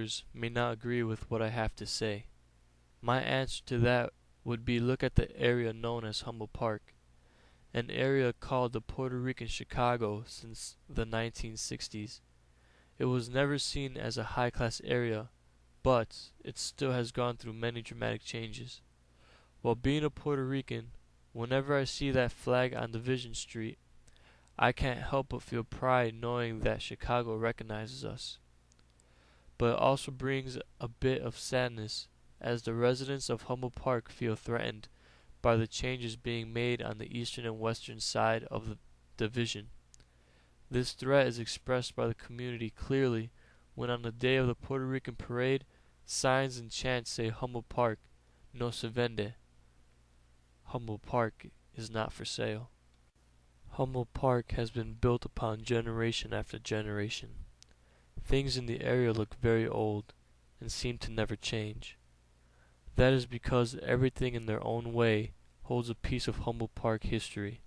listeners may not agree with what I have to say. My answer to that would be look at the area known as Humboldt Park, an area called the Puerto Rican Chicago since the 1960s. It was never seen as a high-class area, but it still has gone through many dramatic changes. While being a Puerto Rican, whenever I see that flag on Division Street, I can't help but feel pride knowing that Chicago recognizes us. But it also brings a bit of sadness as the residents of Humboldt Park feel threatened by the changes being made on the eastern and western side of the division. This threat is expressed by the community clearly when on the day of the Puerto Rican parade, signs and chants say Humboldt Park no se vende. Humboldt Park is not for sale. Humboldt Park has been built upon generation after generation. Things in the area look very old and seem to never change. That is because everything in their own way holds a piece of Humboldt Park history,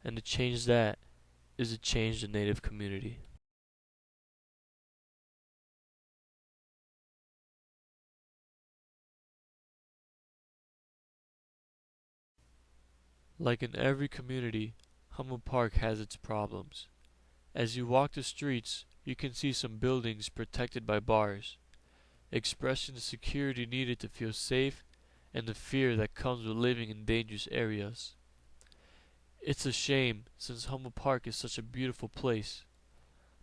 and to change that is to change the native community. Like in every community, Humboldt Park has its problems. As you walk the streets, you can see some buildings protected by bars, expressing the security needed to feel safe and the fear that comes with living in dangerous areas. It's a shame since Humboldt Park is such a beautiful place.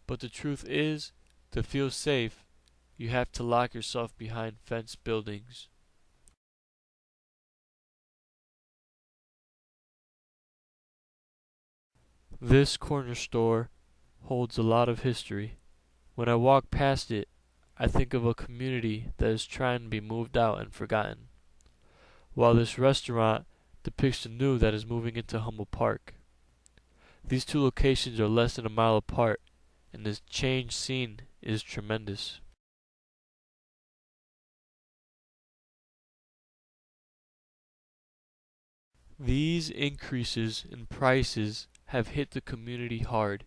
But the truth is, to feel safe, you have to lock yourself behind fenced buildings. This corner store holds a lot of history. When I walk past it, I think of a community that is trying to be moved out and forgotten, while this restaurant depicts the new that is moving into Humboldt Park. These two locations are less than a mile apart, and the change seen is tremendous. These increases in prices have hit the community hard,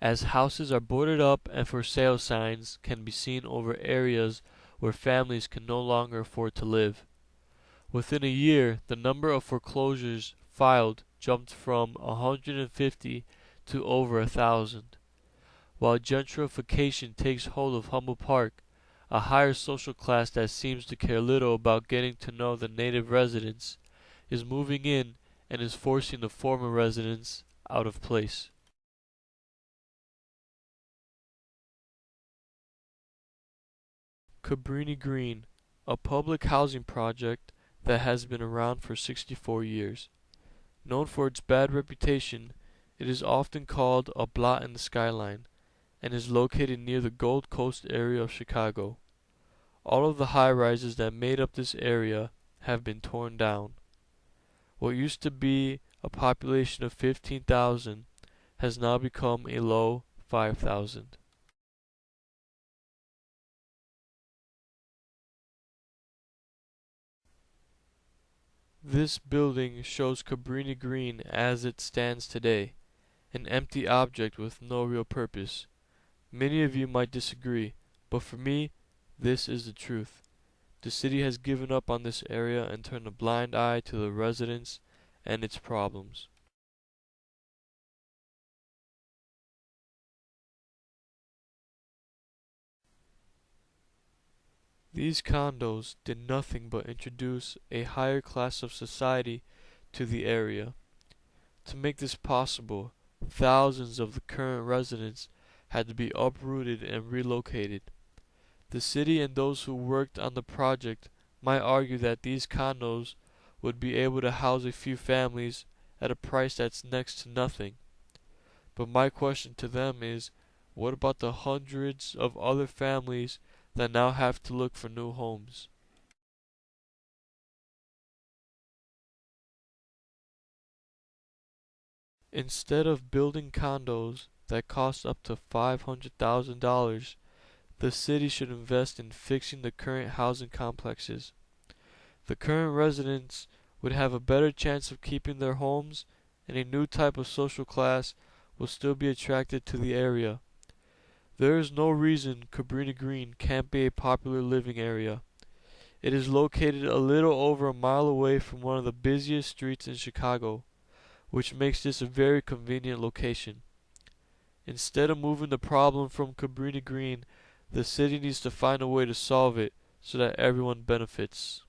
as houses are boarded up and for sale signs can be seen over areas where families can no longer afford to live. Within a year, the number of foreclosures filed jumped from 150 to over 1,000. While gentrification takes hold of Humboldt Park, a higher social class that seems to care little about getting to know the native residents is moving in and is forcing the former residents out of place. Cabrini Green, a public housing project that has been around for 64 years. Known for its bad reputation, it is often called a blot in the skyline and is located near the Gold Coast area of Chicago. All of the high-rises that made up this area have been torn down. What used to be a population of 15,000 has now become a low 5,000. This building shows Cabrini Green as it stands today, an empty object with no real purpose. Many of you might disagree, but for me, this is the truth. The city has given up on this area and turned a blind eye to the residents and its problems. These condos did nothing but introduce a higher class of society to the area. To make this possible, thousands of the current residents had to be uprooted and relocated. The city and those who worked on the project might argue that these condos would be able to house a few families at a price that's next to nothing. But my question to them is, what about the hundreds of other families that now have to look for new homes? Instead of building condos that cost up to $500,000, the city should invest in fixing the current housing complexes. The current residents would have a better chance of keeping their homes, and a new type of social class will still be attracted to the area. There is no reason Cabrini Green can't be a popular living area. It is located a little over a mile away from one of the busiest streets in Chicago, which makes this a very convenient location. Instead of moving the problem from Cabrini Green, the city needs to find a way to solve it so that everyone benefits.